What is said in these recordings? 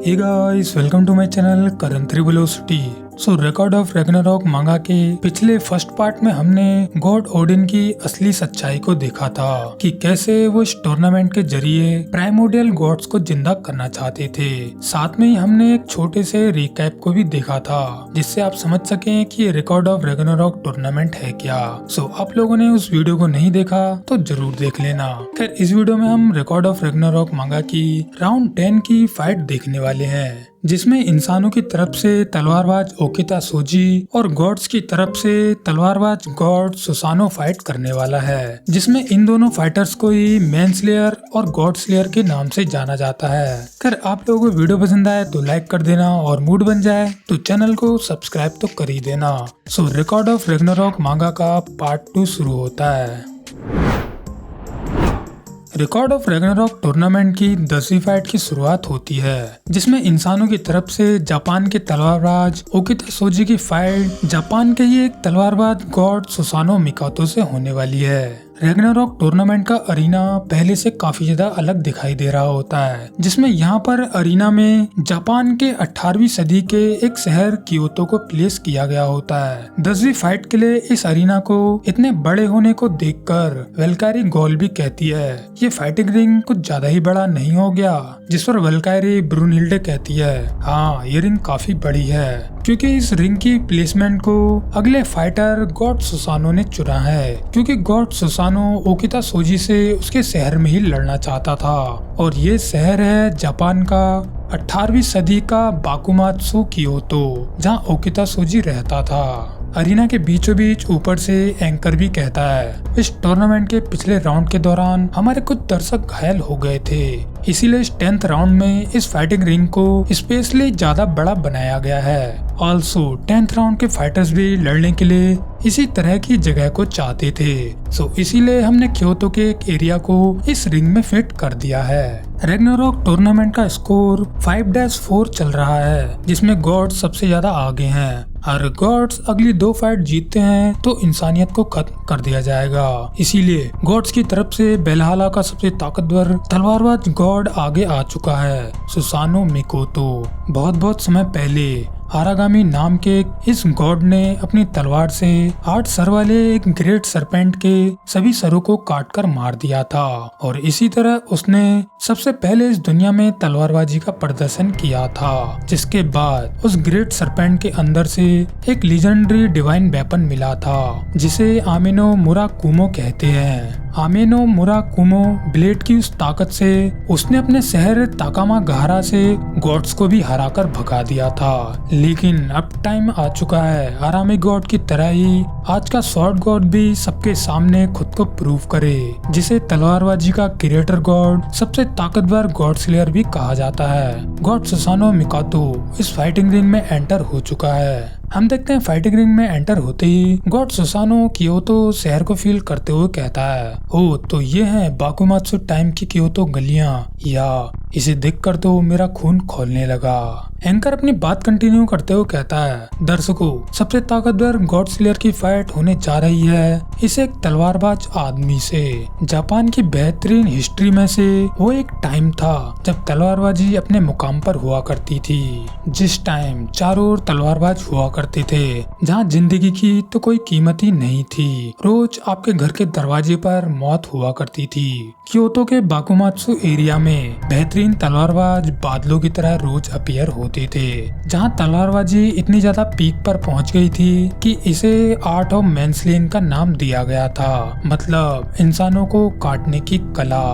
Hey guys, welcome to my channel Karan Tribulosity। Record of Ragnarok मांगा के पिछले first part में हमने गॉड ओडिन की असली सच्चाई को देखा था कि कैसे वो इस टूर्नामेंट के जरिए प्राइमोर्डियल गॉड्स को जिंदा करना चाहते थे। साथ में ही हमने एक छोटे से रिकैप को भी देखा था जिससे आप समझ सकें कि ये रिकॉर्ड ऑफ रैग्नारॉक टूर्नामेंट है क्या। आप लोगों ने उस वीडियो को नहीं देखा तो जरूर देख लेना। खैर इस वीडियो में हम रिकॉर्ड ऑफ रैग्नारॉक मांगा की राउंड 10 की फाइट देखने वाले हैं, जिसमें इंसानों की तरफ से तलवारबाज ओकिता सोजी और गॉड्स की तरफ से तलवारबाज गॉड सुसानो फाइट करने वाला है, जिसमें इन दोनों फाइटर्स को ही मैन स्लेयर और गॉड स्लेयर के नाम से जाना जाता है। अगर आप लोगों को वीडियो पसंद आए तो लाइक कर देना और मूड बन जाए तो चैनल को सब्सक्राइब तो कर ही देना। रिकॉर्ड ऑफ रैग्नारॉक मांगा का पार्ट 2 शुरू होता है। रिकॉर्ड ऑफ रैग्नारॉक टूर्नामेंट की 10वीं फाइट की शुरुआत होती है, जिसमें इंसानों की तरफ से जापान के तलवारबाज ओकिता सोजी की फाइट जापान के ही एक तलवारबाज गॉड सुसानो मिकातो से होने वाली है। रैग्नारॉक टूर्नामेंट का अरीना पहले से काफी ज्यादा अलग दिखाई दे रहा होता है, जिसमें यहाँ पर अरीना में जापान के 18वीं सदी के एक शहर क्योतो को प्लेस किया गया होता है। 10वीं फाइट के लिए इस अरीना को इतने बड़े होने को देखकर वेल्कारी गोल भी कहती है ये फाइटिंग रिंग कुछ ज्यादा ही बड़ा नहीं हो गया, जिस पर वेल्कारी ब्रूनहिल्डे कहती है हाँ ये रिंग काफी बड़ी है, क्योंकि इस रिंग की प्लेसमेंट को अगले फाइटर गॉड सुसानो ने चुना है, क्योंकि गॉड सुसानो ओकिता सोजी से उसके शहर में ही लड़ना चाहता था और ये शहर है जापान का 18वीं सदी का बाकुमात्सु क्योतो, जहाँ ओकिता सोजी रहता था। अरीना के बीचों बीच ऊपर से एंकर भी कहता है इस टूर्नामेंट के पिछले राउंड के दौरान हमारे कुछ दर्शक घायल हो गए थे, इसीलिए इस 10th राउंड में इस फाइटिंग रिंग को स्पेशली ज्यादा बड़ा बनाया गया है। ऑल्सो 10th राउंड के फाइटर्स भी लड़ने के लिए इसी तरह की जगह को चाहते थे, इसीलिए हमने क्योतो के एक एरिया को इस रिंग में फिट कर दिया है। रैग्नारॉक टूर्नामेंट का स्कोर 5-4 चल रहा है, जिसमें गॉड्स सबसे ज्यादा आगे हैं। अगर गॉड्स अगली 2 फाइट जीतते हैं तो इंसानियत को खत्म कर दिया जाएगा, इसीलिए गॉड्स की तरफ से बेलहाला का सबसे ताकतवर तलवारबाज गॉड आगे आ चुका है, सुसानो मिकोतो। बहुत समय पहले आरागामी नाम के इस गॉड ने अपनी तलवार से 8 सर वाले एक ग्रेट सरपेंट के सभी सरों को काटकर मार दिया था, और इसी तरह उसने सबसे पहले इस दुनिया में तलवारबाजी का प्रदर्शन किया था, जिसके बाद उस ग्रेट सरपेंट के अंदर से एक लीजेंडरी डिवाइन वेपन मिला था, जिसे आमिनो मुराकुमो कहते हैं। आमिनो मुराकुमो ब्लेड की उस ताकत से उसने अपने शहर ताकामागाहरा से गॉड्स को भी हराकर भगा दिया था। लेकिन अब टाइम आ चुका है आरामी गॉड की तरह ही आज का स्वॉर्ड गॉड भी सबके सामने खुद को प्रूव करे, जिसे तलवारबाजी का क्रिएटर गॉड सबसे ताकतवर गॉड स्लेयर भी कहा जाता है। गॉड सुसानो मिकातो इस फाइटिंग रिंग में एंटर हो चुका है। हम देखते हैं फाइटिंग रिंग में एंटर होते ही गॉड सुसानो क्योतो शहर को फील करते हुए कहता है ओ तो ये है बाकुमात्सु टाइम की क्योतो गलियां, या इसे देखकर तो मेरा खून खौलने लगा। एंकर अपनी बात कंटिन्यू करते हुए कहता है दर्शकों सबसे ताकतवर गॉड स्लेयर की फाइट होने जा रही है इसे एक तलवारबाज आदमी से। जापान की बेहतरीन हिस्ट्री में से वो एक टाइम था जब तलवारबाजी अपने मुकाम पर हुआ करती थी, जिस टाइम चारों ओर तलवारबाज हुआ करते थे, जहाँ जिंदगी की तो कोई कीमत ही नहीं थी। रोज आपके घर के दरवाजे पर मौत हुआ करती थी। क्योतो के बाकुमात्सु एरिया में बेहतरीन तलवारबाज बादलों की तरह रोज अपीयर होते थे, जहां तलवारबाजी इतनी ज्यादा पीक पर पहुंच गई थी कि इसे आर्ट ऑफ मैनस्लेइंग का नाम दिया गया था, मतलब इंसानों को काटने की कला।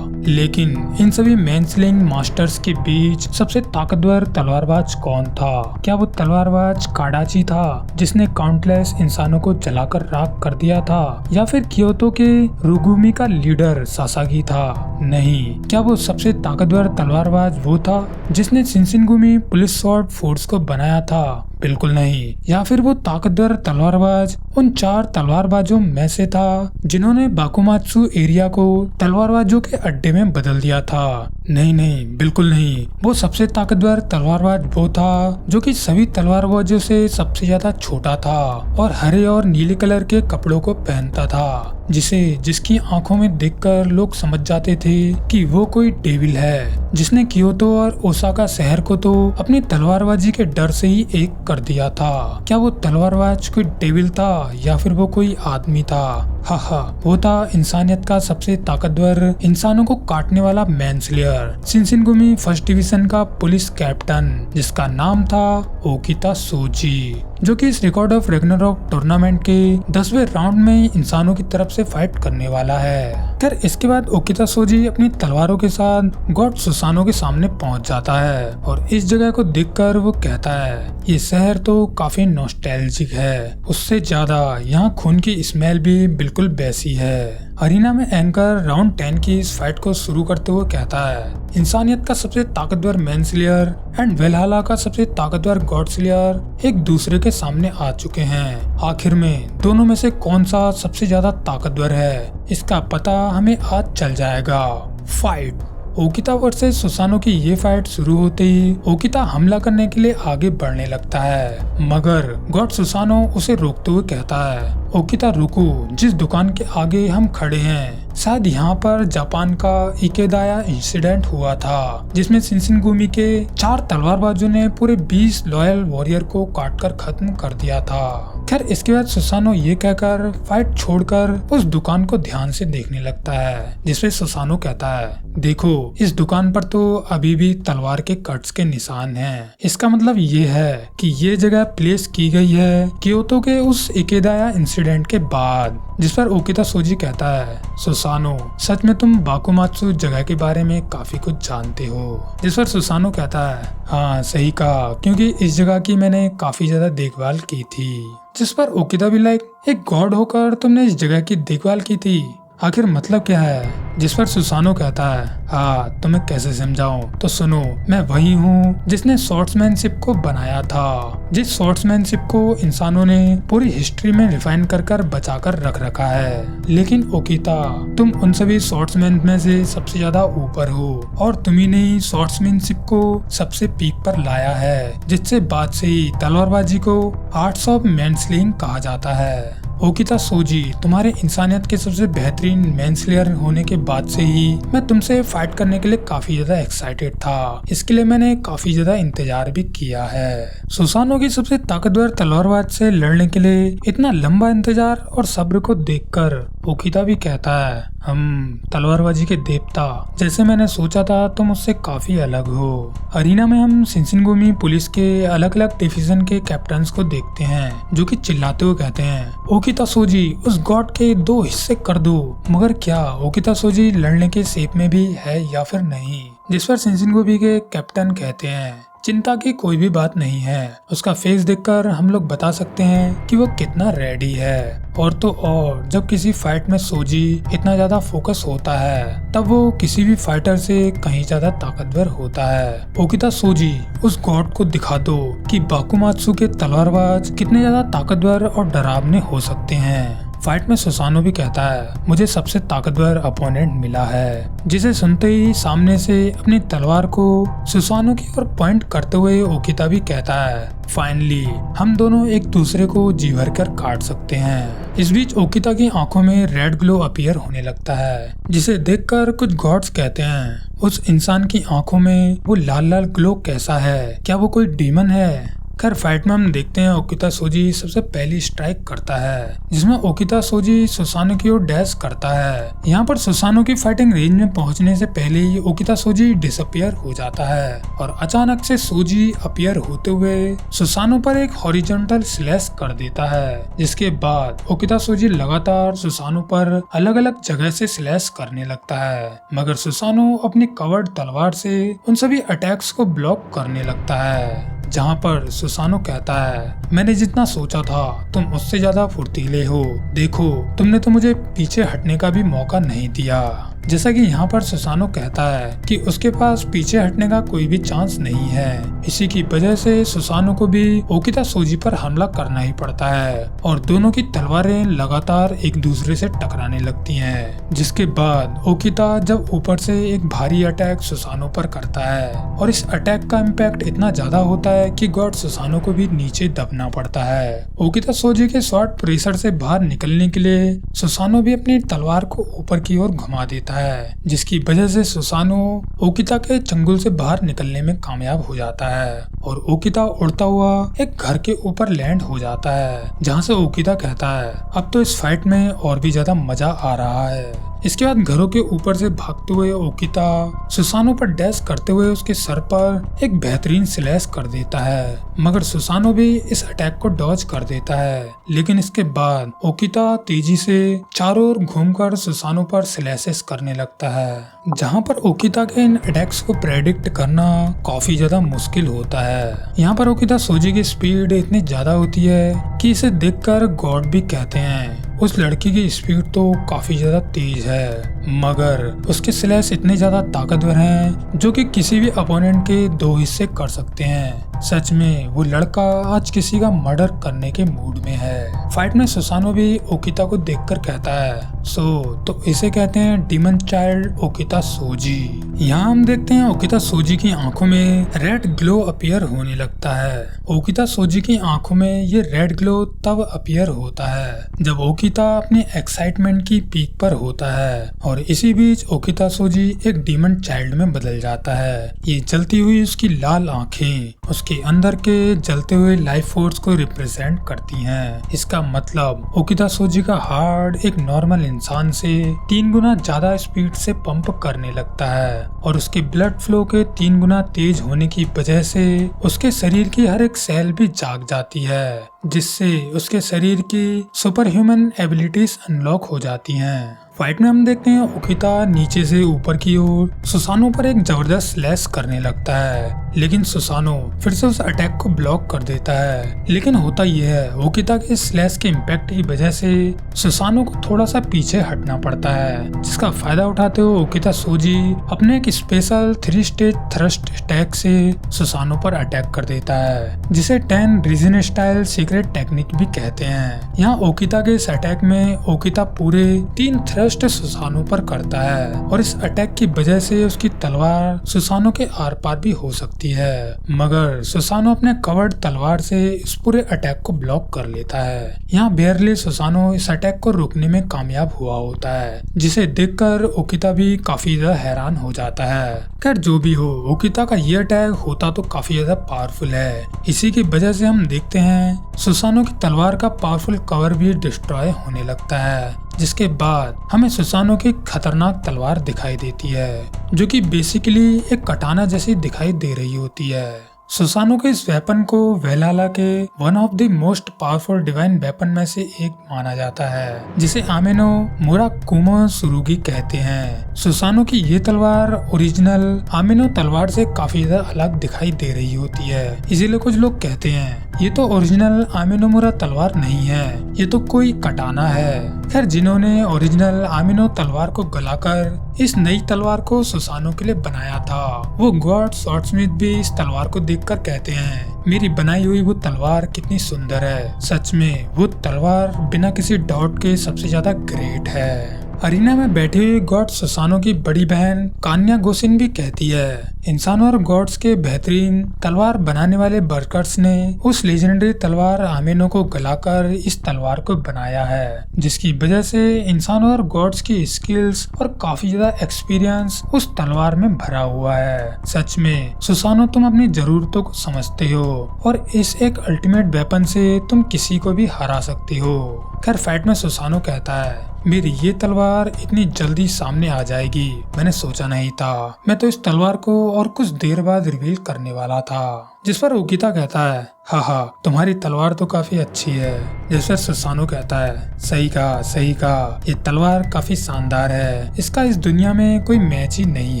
लेकिन इन सभी मैनस्लेइंग मास्टर्स के बीच सबसे ताकतवर तलवारबाज कौन था? क्या वो तलवारबाज काडाची था जिसने काउंटलेस इंसानों को जलाकर राख कर दिया था, या फिर क्योतो के रुगुमी का लीडर सासागी था? नहीं, क्या वो सबसे ताकतवर तलवारबाज वो था जिसने शिंशिनगुमी पुलिस स्वॉर्ड फोर्स को बनाया था? बिल्कुल नहीं। या फिर वो ताकतवर तलवारबाज उन 4 तलवारबाजों में से था जिन्होंने बाकुमात्सु एरिया को तलवारबाजों के अड्डे में बदल दिया था? नहीं नहीं, बिल्कुल नहीं। वो सबसे ताकतवर तलवारबाज वो था जो कि सभी तलवारबाजों से सबसे ज्यादा छोटा था और हरे और नीले कलर के कपड़ों को पहनता था, जिसकी आंखों में देखकर लोग समझ जाते थे कि वो कोई डेविल है, जिसने क्योतो और ओसाका शहर को तो अपनी तलवारबाजी के डर से ही एक कर दिया था। क्या वो तलवारबाज कोई डेविल था या फिर वो कोई आदमी था? हा, वो था इंसानियत का सबसे ताकतवर, इंसानों को काटने वाला मैनस्लेयर, शिनशिनगुमी फर्स्ट डिवीजन का पुलिस कैप्टन, जिसका नाम था ओकिता सोजी, जो कि इस रिकॉर्ड ऑफ रैग्नारोक टूर्नामेंट के 10वें राउंड में इंसानों की तरफ से फाइट करने वाला है। खैर इसके बाद ओकिता सोजी अपनी तलवारों के साथ गॉड सुसानो के सामने पहुंच जाता है और इस जगह को देखकर वो कहता है, ये शहर तो काफी नॉस्टैल्जिक है, उससे ज्यादा यहाँ खून की स्मेल भी बिल्कुल वैसी है। अरीना में एंकर राउंड 10 की इस फाइट को शुरू करते हुए कहता है, इंसानियत का सबसे ताकतवर मैनस्लेयर एंड वेलहाला का सबसे ताकतवर गॉड स्लेयर एक दूसरे के सामने आ चुके हैं। आखिर में दोनों में से कौन सा सबसे ज्यादा ताकतवर है, इसका पता हमें आज चल जाएगा। फाइट। ओकिता वर्सेस सुसानो की ये फाइट शुरू होते ही ओकिता हमला करने के लिए आगे बढ़ने लगता है, मगर गॉड सुसानो उसे रोकते हुए कहता है, ओकिता रुको, जिस दुकान के आगे हम खड़े हैं शायद यहाँ पर जापान का इकेदाया इंसिडेंट हुआ था, जिसमें शिनशिनगुमी के 4 तलवारबाजों ने पूरे 20 लॉयल वॉरियर को काटकर खत्म कर दिया था। खैर इसके बाद सुसानो ये कहकर फाइट छोड़कर उस दुकान को ध्यान से देखने लगता है, जिसपे सुसानो कहता है, देखो इस दुकान पर तो अभी भी तलवार के कट्स के निशान हैं। इसका मतलब ये है कि ये जगह प्लेस की गई है क्योतो के उस इकेदाया इंसिडेंट के बाद। जिस पर ओकिता सोजी कहता है, सुसानो सच में तुम बाकुमात्सु जगह के बारे में काफी कुछ जानते हो। जिस पर सुसानो कहता है, हाँ सही कहा, क्योंकि इस जगह की मैंने काफी ज्यादा देखभाल की थी। जिस पर ओकिता भी लाइक, एक गॉड होकर तुमने इस जगह की देखभाल की थी, आखिर मतलब क्या है? जिस पर सुसानो कहता है, हाँ तुम्हें कैसे समझाऊं, तो सुनो, मैं वही हूँ जिसने स्वॉर्ड्समैनशिप को बनाया था, जिस स्वॉर्ड्समैनशिप को इंसानों ने पूरी हिस्ट्री में रिफाइन कर बचा कर रख रखा है। लेकिन ओकिता, तुम उन सभी स्वॉर्ड्समैन में से सबसे ज्यादा ऊपर हो और तुम्ही ने ही स्वॉर्ड्समैनशिप को सबसे पीक पर लाया है, जिससे बाद से ही तलवारबाजी को आर्ट्स ऑफ मैनस्लेइंग कहा जाता है। ओकिता सोजी, तुम्हारे इंसानियत के सबसे बेहतरीन मैनस्लेयर होने के बाद से ही मैं तुमसे फाइट करने के लिए काफी ज्यादा एक्साइटेड था। इसके लिए मैंने काफी ज्यादा इंतजार भी किया है। सुसानो की सबसे ताकतवर तलवारबाज से लड़ने के लिए इतना लंबा इंतजार और सब्र को देखकर ओकिता भी कहता है, हम तलवारबाजी के देवता, जैसे मैंने सोचा था तुम उससे काफी अलग हो। अरीना में हम शिनशिनगुमी पुलिस के अलग अलग डिवीजन के कैप्टन्स को देखते हैं, जो कि चिल्लाते हुए कहते हैं, ओकिता सोजी उस गॉड के 2 हिस्से कर दो। मगर क्या ओकिता सोजी लड़ने के शेप में भी है या फिर नहीं? जिस पर शिनशिनगुमी के कैप्टन कहते हैं, चिंता की कोई भी बात नहीं है, उसका फेस देखकर हम लोग बता सकते हैं कि वो कितना रेडी है। और तो और जब किसी फाइट में सोजी इतना ज्यादा फोकस होता है, तब वो किसी भी फाइटर से कहीं ज्यादा ताकतवर होता है। ओकिता सोजी, उस गॉड को दिखा दो कि बाकुमात्सु के तलवारबाज कितने ज्यादा ताकतवर और डरावने हो सकते हैं। फाइट में सुसानो भी कहता है, मुझे सबसे ताकतवर अपोनेंट मिला है, जिसे सुनते ही सामने से अपनी तलवार को सुसानो की ओर पॉइंट करते हुए ओकिता भी कहता है, फाइनली हम दोनों एक दूसरे को जी भर कर काट सकते हैं। इस बीच ओकिता की आंखों में रेड ग्लो अपीयर होने लगता है, जिसे देखकर कुछ गॉड्स कहते हैं, उस इंसान की आंखों में वो लाल लाल ग्लो कैसा है, क्या वो कोई डीमन है? खैर फाइट में हम देखते हैं ओकिता सोजी सबसे पहली स्ट्राइक करता है, जिसमें ओकिता सोजी सुसानो की ओर डैश करता है। यहाँ पर सुसानो की फाइटिंग रेंज में पहुंचने से पहले ही ओकिता सोजी डिसअपियर हो जाता है और अचानक से सोजी अपीयर होते हुए सुसानो पर एक हॉरिजॉन्टल स्लैश कर देता है, जिसके बाद ओकिता सोजी लगातार सुसानो पर अलग अलग जगह से स्लैश करने लगता है, मगर सुसानो अपनी कवर्ड तलवार से उन सभी अटैक्स को ब्लॉक करने लगता है। जहाँ पर सुसानो कहता है, मैंने जितना सोचा था तुम उससे ज्यादा फुर्तीले हो, देखो तुमने तो मुझे पीछे हटने का भी मौका नहीं दिया। जैसा कि यहाँ पर सुसानो कहता है कि उसके पास पीछे हटने का कोई भी चांस नहीं है। इसी की वजह से सुसानो को भी ओकिता सोजी पर हमला करना ही पड़ता है और दोनों की तलवारें लगातार एक दूसरे से टकराने लगती हैं। जिसके बाद ओकिता जब ऊपर से एक भारी अटैक सुसानो पर करता है और इस अटैक का इम्पैक्ट इतना ज्यादा होता है कि गॉड सुसानो को भी नीचे दबना पड़ता है। ओकिता सोजी के शॉर्ट प्रेशर से बाहर निकलने के लिए सुसानो भी अपनी तलवार को ऊपर की ओर घुमा देता है, जिसकी वजह से सुसानो ओकिता के चंगुल से बाहर निकलने में कामयाब हो जाता है और ओकिता उड़ता हुआ एक घर के ऊपर लैंड हो जाता है, जहां से ओकिता कहता है अब तो इस फाइट में और भी ज्यादा मजा आ रहा है। इसके बाद घरों के ऊपर से भागते हुए ओकिता सुसानो पर डैश करते हुए उसके सर पर एक बेहतरीन स्लैश कर देता है, मगर सुसानो भी इस अटैक को डॉज कर देता है। लेकिन इसके बाद ओकिता तेजी से चारों ओर घूमकर सुसानो पर स्लैशेस करने लगता है, जहां पर ओकिता के इन अटैक्स को प्रेडिक्ट करना काफी ज्यादा मुश्किल होता है। यहाँ पर ओकिता सोजी की स्पीड इतनी ज्यादा होती है कि इसे देखकर गॉड भी कहते हैं उस लड़की की स्पीड तो काफी ज्यादा तेज है, मगर उसके स्लैश इतने ज्यादा ताकतवर हैं जो कि किसी भी अपोनेंट के दो हिस्से कर सकते हैं। सच में वो लड़का आज किसी का मर्डर करने के मूड में है। फाइट में सुसानो भी ओकिता को देखकर कहता है तो इसे कहते हैं डीमन चाइल्ड ओकिता सोजी। यहाँ हम देखते हैं ओकिता सोजी की आंखों में रेड ग्लो अपीयर होने लगता है। ओकिता सोजी की आंखों में ये रेड ग्लो तब अपीयर होता है जब ओकिता अपनी एक्साइटमेंट की पीक पर होता है और इसी बीच ओकिता सोजी एक डीमन चाइल्ड में बदल जाता है। ये जलती हुई उसकी लाल आंखें उसके अंदर के जलते हुए लाइफ फोर्स को रिप्रेजेंट करती हैं। इसका मतलब ओकिता सोजी का हार्ट एक नॉर्मल इंसान से 3 गुना ज्यादा स्पीड से पंप करने लगता है और उसके ब्लड फ्लो के 3 गुना तेज होने की वजह से उसके शरीर की हर एक सेल भी जाग जाती है, जिससे उसके शरीर की सुपर ह्यूमन एबिलिटीज अनलॉक हो जाती हैं। फाइट में हम देखते हैं ओकिता नीचे से ऊपर की ओर सुसानो पर एक जबरदस्त स्लैश करने लगता है, लेकिन सुसानो फिर से उस अटैक को ब्लॉक कर देता है। लेकिन होता यह है ओकिता के स्लैश के इम्पैक्ट की वजह से सुसानो को थोड़ा सा पीछे हटना पड़ता है, जिसका फायदा उठाते हुए ओकिता सोजी अपने एक स्पेशल 3 स्टेज थ्रस्ट अटैक से सुसानो पर अटैक कर देता है, जिसे 10 रीजन स्टाइल सीक्रेट टेक्निक भी कहते हैं। यहाँ ओकिता के इस अटैक में ओकिता पूरे 3 थ्रस्ट सुसानो पर करता है और इस अटैक की वजह से उसकी तलवार सुसानो के आर पार भी हो सकती है, मगर सुसानो अपने कवर्ड तलवार से इस पूरे अटैक को ब्लॉक कर लेता है। यहाँ बेयरली सुसानो इस अटैक को रोकने में कामयाब हुआ होता है, जिसे देखकर ओकिता भी काफी ज्यादा हैरान हो जाता है। खैर जो भी हो, ओकिता का ये अटैक होता तो काफी ज्यादा पावरफुल है। इसी की वजह से हम देखते हैं सुसानो की तलवार का पावरफुल कवर भी डिस्ट्रॉय होने लगता है, जिसके बाद हमें सुसानो की खतरनाक तलवार दिखाई देती है, जो कि बेसिकली एक कटाना जैसी दिखाई दे रही होती है। सुसानो के इस वेपन को वेलाला के one of the most powerful divine weapon में से एक माना जाता है, जिसे आमेनो मुराकुमो सुरुगी कहते हैं। सुसानो की ये तलवार ओरिजिनल आमेनो तलवार से काफी ज्यादा अलग दिखाई दे रही होती है, इसीलिए कुछ लोग कहते हैं ये तो ओरिजिनल आमिनोमुरा तलवार नहीं है, ये तो कोई कटाना है। खैर जिन्होंने ओरिजिनल आमिनो तलवार को गलाकर इस नई तलवार को सुसानो के लिए बनाया था, वो गॉड स्वॉर्डस्मिथ भी इस तलवार को देखकर कहते हैं मेरी बनाई हुई वो तलवार कितनी सुंदर है। सच में वो तलवार बिना किसी डाउट के सबसे ज्यादा ग्रेट है। अरीना में बैठे हुए गॉड सुसानो की बड़ी बहन कान्या गोसिन भी कहती है इंसानों और गॉड्स के बेहतरीन तलवार बनाने वाले वर्कर्स ने उस लेजेंडरी तलवार आमेनो को गलाकर इस तलवार को बनाया है, जिसकी वजह से इंसानों और गॉड्स की स्किल्स और काफी ज्यादा एक्सपीरियंस उस तलवार में भरा हुआ है। सच में सुसानो तुम अपनी जरूरतों को समझते हो और इस एक अल्टीमेट वेपन से तुम किसी को भी हरा सकती हो। खैर फाइट में सुसानो कहता है मेरी ये तलवार इतनी जल्दी सामने आ जाएगी मैंने सोचा नहीं था, मैं तो इस तलवार को और कुछ देर बाद रिवील करने वाला था। जिस पर ओकिता कहता है हाँ तुम्हारी तलवार तो काफी अच्छी है। जिस पर सुसानो कहता है सही कहा, ये तलवार काफी शानदार है, इसका इस दुनिया में कोई मैच ही नहीं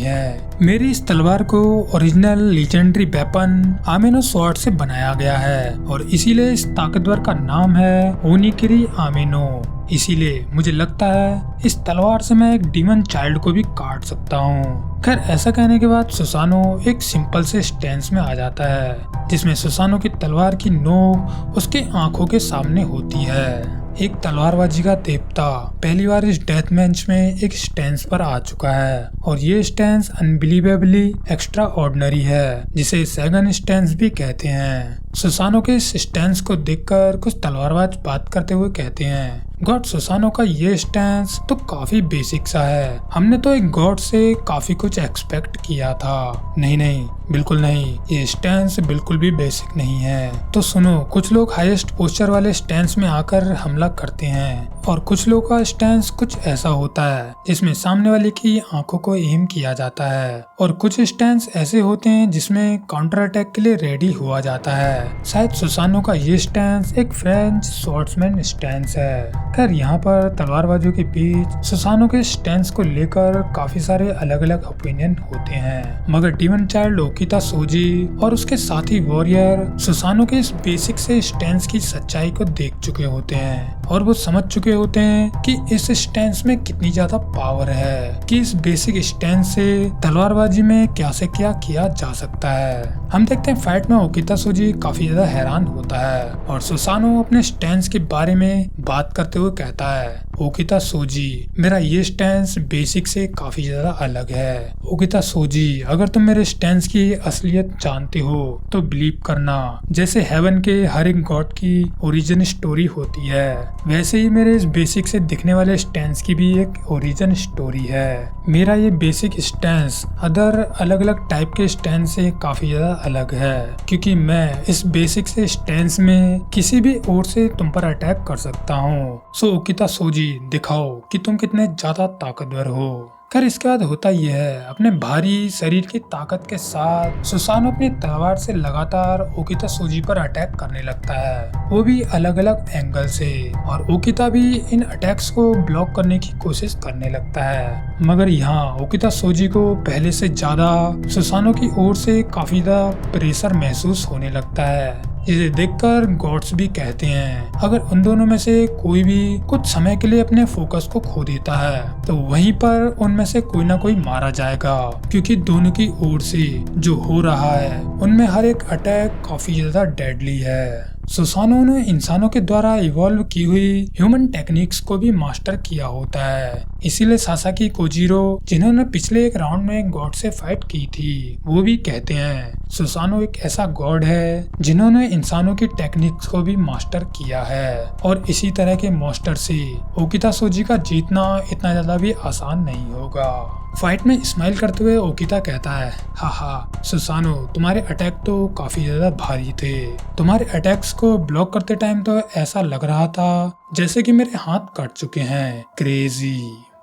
है। मेरी इस तलवार को ओरिजिनल लीजेंडरी वेपन आमेनो स्वॉर्ड से बनाया गया है और इसीलिए इस ताकतवर का नाम है ओनिकिरी आमेनो। इसीलिए मुझे लगता है इस तलवार से मैं एक डीमन चाइल्ड को भी काट सकता हूँ। खैर ऐसा कहने के बाद सुसानो एक सिंपल से स्टैंस में आ जाता है जिसमें सुसानो की तलवार की नोक उसके आंखों के सामने होती है। एक तलवारबाजी का देवता पहली बार इस डेथ मैच में एक स्टैंस पर आ चुका है और ये स्टैंस अनबिलीवेबली एक्स्ट्रा ऑर्डिनरी है जिसे सेगन स्टैंस भी कहते हैं। सुसानो के इस स्टैंस को देखकर कुछ तलवारबाज बात करते हुए कहते हैं, गॉड सुसानो का ये स्टैंस तो काफी बेसिक सा है, हमने तो एक गॉड से काफी कुछ एक्सपेक्ट किया था। नहीं बिल्कुल नहीं, ये स्टैंस बिल्कुल भी बेसिक नहीं है। तो सुनो, कुछ लोग हाईएस्ट पोस्चर वाले स्टैंस में आकर हमला करते हैं और कुछ लोगों का स्टैंस कुछ ऐसा होता है जिसमें सामने वाले की आंखों को एम किया जाता है और कुछ स्टैंस ऐसे होते हैं जिसमें काउंटर अटैक के लिए रेडी हुआ जाता है। शायद सुसानो का ये स्टैंस एक फ्रेंच स्वॉर्ड्समैन स्टैंस है। खैर यहाँ पर तलवारबाजों के बीच सुसानो के स्टैंस को लेकर काफी सारे अलग अलग ओपिनियन होते हैं, मगर डीमन चाइल्ड ओकिता सोजी और उसके साथी वॉरियर सुसानो के इस बेसिक से स्टैंस की सच्चाई को देख चुके होते हैं और वो समझ चुके होते हैं कि इस स्टैंस में कितनी ज्यादा पावर है, कि इस बेसिक स्टैंस से तलवारबाजी में क्या से क्या किया जा सकता है। हम देखते हैं फाइट में ओकिता सोजी काफी ज्यादा हैरान होता है और सुसानो अपने स्टैंस के बारे में बात करते हुए कहता है, ओकिता सोजी मेरा ये स्टैंस बेसिक से काफी ज्यादा अलग है। ओकिता सोजी अगर तुम मेरे स्टैंस की असलियत जानते हो तो बिलीव करना, जैसे हेवन के हर एक गॉड की ओरिजिन स्टोरी होती है वैसे ही मेरे इस बेसिक से दिखने वाले स्टैंस की भी एक ओरिजिन स्टोरी है। मेरा ये बेसिक स्टैंस अदर अलग अलग टाइप के स्टैंस से काफी ज्यादा अलग है क्योंकि मैं इस बेसिक से स्टैंस में किसी भी ओर से तुम पर अटैक कर सकता हूँ। सो ओकिता सोजी दिखाओ कि तुम कितने ज्यादा ताकतवर हो। खैर इसके बाद होता यह है, अपने भारी शरीर की ताकत के साथ सुसानो अपनी तलवार से लगातार ओकिता सोजी पर अटैक करने लगता है, वो भी अलग अलग एंगल से, और ओकिता भी इन अटैक्स को ब्लॉक करने की कोशिश करने लगता है। मगर यहाँ ओकिता सोजी को पहले से ज्यादा सुसानो की ओर से काफी ज्यादा प्रेशर महसूस होने लगता है, जिसे देखकर गॉड्स भी कहते हैं अगर उन दोनों में से कोई भी कुछ समय के लिए अपने फोकस को खो देता है तो वहीं पर उनमें से कोई ना कोई मारा जाएगा, क्योंकि दोनों की ओर से जो हो रहा है उनमें हर एक अटैक काफी ज्यादा डेडली है। सुसानो ने इंसानों के द्वारा इवॉल्व की हुई ह्यूमन टेक्निक्स को भी मास्टर किया होता है, इसीलिए सासाकी कोजीरो जिन्होंने पिछले एक राउंड में गॉड से फाइट की थी वो भी कहते हैं सुसानो एक ऐसा गॉड है जिन्होंने इंसानों की टेक्निक्स को भी मास्टर किया है, और इसी तरह के मास्टर से ओकिता सोजी का जीतना इतना ज्यादा भी आसान नहीं होगा। फाइट में स्माइल करते हुए ओकिता कहता है, हा सुसानो तुम्हारे अटैक तो काफी ज्यादा भारी थे, तुम्हारे अटैक्स को ब्लॉक करते टाइम तो ऐसा लग रहा था जैसे कि मेरे हाथ कट चुके हैं, क्रेजी।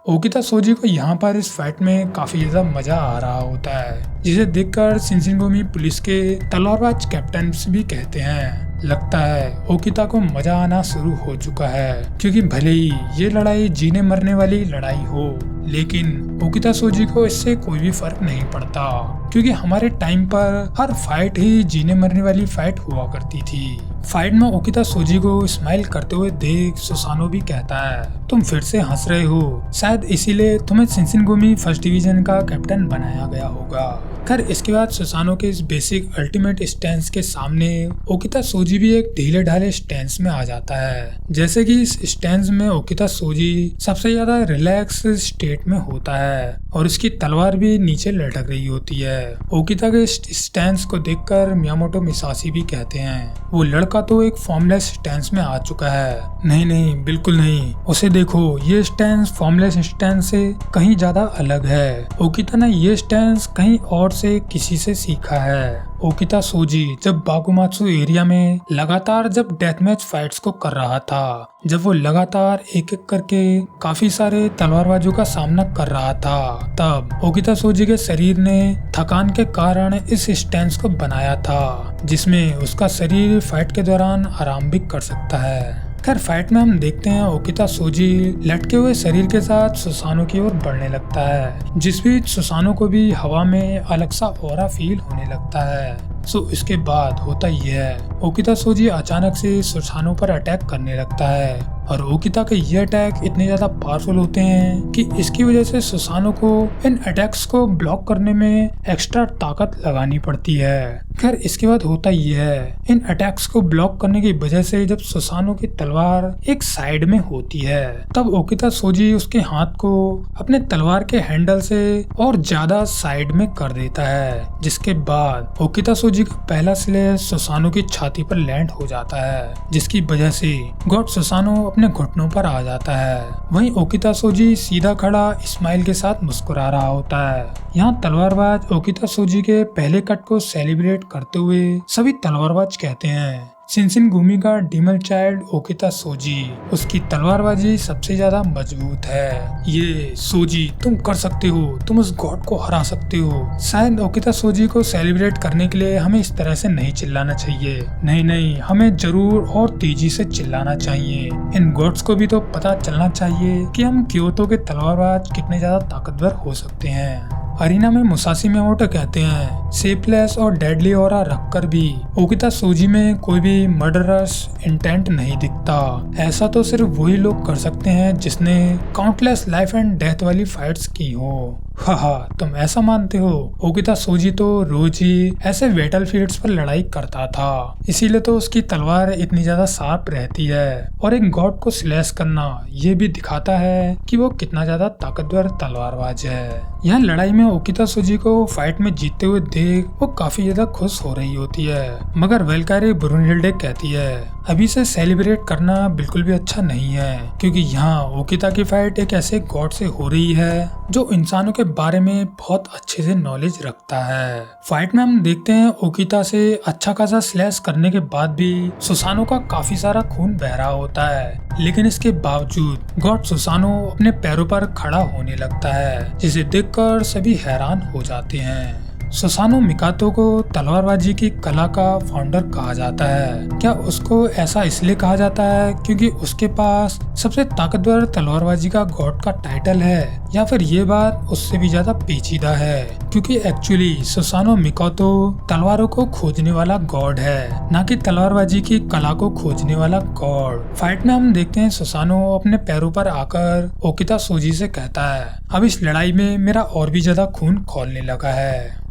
ओकिता सोजी को यहाँ पर इस फाइट में काफी ज्यादा मजा आ रहा होता है, जिसे देखकर शिनशिनगुमी पुलिस के तलवारबाज कैप्टन भी कहते हैं लगता है ओकिता को मजा आना शुरू हो चुका है, क्योंकि भले ही ये लड़ाई जीने मरने वाली लड़ाई हो लेकिन ओकिता सोजी को इससे कोई भी फर्क नहीं पड़ता, क्योंकि हमारे टाइम पर हर फाइट ही जीने मरने वाली फाइट हुआ करती थी। फाइट में ओकिता सोजी को स्माइल करते हुए देख सुसानो भी कहता है, तुम फिर से हंस रहे हो, शायद इसीलिए तुम्हें शिनशिनगुमी फर्स्ट डिवीजन का कैप्टन बनाया गया होगा। खैर इसके बाद सुसानो के इस बेसिक अल्टीमेट स्टैंस के सामने ओकिता सोजी भी एक ढीले ढाले स्टैंस में आ जाता है, जैसे कि इस स्टैंस में ओकिता सोजी सबसे ज्यादा रिलैक्स स्टेट में होता है और उसकी तलवार भी नीचे लटक रही होती है। ओकिता के स्टैंस को देखकर मियामोटो मिसाशी भी कहते हैं, वो लड़का तो एक फॉर्मलेस स्टैंस में आ चुका है। नहीं बिल्कुल नहीं, उसे देखो, ये स्टैंस फॉर्मलेस स्टैंस से कहीं ज्यादा अलग है। ओकिता ने ये स्टैंस कहीं और से किसी से सीखा है। ओकिता सोजी जब बागुमात्सु एरिया में लगातार जब डेथ मैच फाइट्स को कर रहा था, जब वो लगातार एक एक करके काफी सारे तलवारबाजों का सामना कर रहा था, तब ओकिता सोजी के शरीर ने थकान के कारण इस स्टैंस को बनाया था, जिसमें उसका शरीर फाइट के दौरान आराम भी कर सकता है। खैर फाइट में हम देखते हैं ओकिता सोजी लटके हुए शरीर के साथ सुसानो की ओर बढ़ने लगता है, जिस बीच सुसानो को भी हवा में अलग सा ऑरा फील होने लगता है। सो इसके बाद होता यह है, ओकिता सोजी अचानक से सुसानो पर अटैक करने लगता है और ओकिता के ये अटैक इतने ज्यादा पावरफुल होते हैं कि इसकी वजह से सुसानो को इन अटैक्स को ब्लॉक करने में एक्स्ट्रा ताकत लगानी पड़ती है। खैर इसके बाद होता ये है, इन अटैक्स को ब्लॉक करने की वजह से जब सुसानो की तलवार एक साइड में होती है तब ओकिता सोजी उसके हाथ को अपने तलवार के हैंडल से और ज्यादा साइड में कर देता है, जिसके बाद ओकिता सोजी का पहला स्लैश सुसानो की छाती पर लैंड हो जाता है, जिसकी वजह से गॉड सुसानो अपने घुटनों पर आ जाता है। वहीं ओकिता सोजी सीधा खड़ा स्माइल के साथ मुस्कुरा रहा होता है। यहाँ तलवारबाज ओकिता सोजी के पहले कट को सेलिब्रेट करते हुए सभी तलवारबाज कहते हैं शिनशिनगुमी का डीमन चाइल्ड ओकिता सोजी, उसकी तलवारबाजी सबसे ज्यादा मजबूत है। ये सोजी तुम कर सकते हो, तुम उस गॉड को हरा सकते हो। शायद ओकिता सोजी को सेलिब्रेट करने के लिए हमें इस तरह से नहीं चिल्लाना चाहिए, नहीं हमें जरूर और तेजी से चिल्लाना चाहिए। इन गॉड्स को भी तो पता चलना चाहिए कि हम क्योतो के तलवारबाज कितने ज्यादा ताकतवर हो सकते हैं। अरीना में मुसाशी मियामोटो कहते हैं शेपलेस और डेडली ऑरा रखकर भी ओकिता सोजी में कोई भी मर्डरस इंटेंट नहीं दिखता। ऐसा तो सिर्फ वही लोग कर सकते हैं जिसने काउंटलेस लाइफ एंड डेथ वाली फाइट्स की हो। हाहा तुम ऐसा मानते हो? ओकिता सोजी तो रोज ही ऐसे बैटलफील्ड्स पर लड़ाई करता था, इसीलिए तो उसकी तलवार इतनी ज्यादा शार्प रहती है। और एक गॉड को स्लैश करना ये भी दिखाता है कि वो कितना ज्यादा ताकतवर तलवारबाज है। यहाँ लड़ाई में ओकिता सोजी को फाइट में जीतते हुए देख वो काफी ज्यादा खुश हो रही होती है, मगर वेलकारी ब्रुनहिल्डे कहती है अभी से सेलिब्रेट करना बिल्कुल भी अच्छा नहीं है, क्योंकि यहाँ ओकिता की फाइट एक ऐसे गॉड से हो रही है जो इंसानों के बारे में बहुत अच्छे से नॉलेज रखता है। फाइट में हम देखते हैं ओकिता से अच्छा खासा स्लैश करने के बाद भी सुसानो का काफी सारा खून बह रहा होता है, लेकिन इसके बावजूद गॉड सुसानो अपने पैरों पर खड़ा होने लगता है, जिसे देखकर सभी हैरान हो जाते हैं। सुसानो मिकातो को तलवारबाजी की कला का फाउंडर कहा जाता है। क्या उसको ऐसा इसलिए कहा जाता है क्योंकि उसके पास सबसे ताकतवर तलवारबाजी का गॉड का टाइटल है, या फिर ये बात उससे भी ज्यादा पेचीदा है क्योंकि एक्चुअली सुसानो मिकातो तलवारों को खोजने वाला गॉड है, ना कि तलवारबाजी की कला को खोजने वाला गॉड। फाइट में हम देखते हैं सुसानो अपने पैरों पर आकर ओकिता सोजी से कहता है अब इस लड़ाई में मेरा और भी ज्यादा खून खौलने लगा है।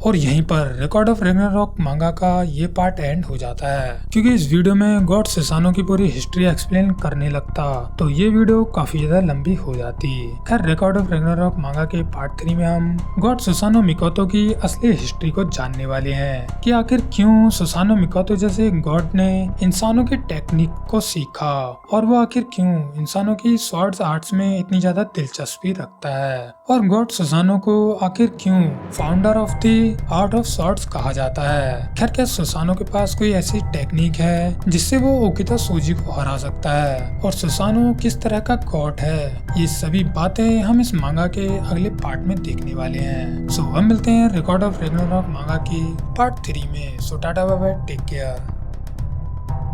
और यहीं पर रिकॉर्ड ऑफ रैग्नारोक मांगा का ये पार्ट एंड हो जाता है, क्योंकि इस वीडियो में गॉड सुसानो की पूरी हिस्ट्री एक्सप्लेन करने लगता तो ये वीडियो काफी ज्यादा लंबी हो जाती। खैर रिकॉर्ड ऑफ रैग्नारोक मांगा के पार्ट 3 में हम गॉड सुसानो मिकातो की असली हिस्ट्री को जानने वाले हैं कि आखिर क्यों सुसानो मिकातो जैसे गॉड ने इंसानों की टेक्निक को सीखा, और वो आखिर क्यों इंसानों की स्वॉर्ड्स आर्ट्स में इतनी ज्यादा दिलचस्पी रखता है, और गॉड सुसानो को आखिर क्यों founder of the art of swords कहा जाता है। खैर क्या सुसानो के पास कोई ऐसी टेक्निक है जिससे वो ओकिता सोजी को हरा सकता है, और सुसानो किस तरह का गॉड है, ये सभी बातें हम इस मांगा के अगले पार्ट में देखने वाले हैं। सो हम मिलते हैं रिकॉर्ड ऑफ रैग्नारोक मांगा की पार्ट 3 में। So tata bye bye, take care.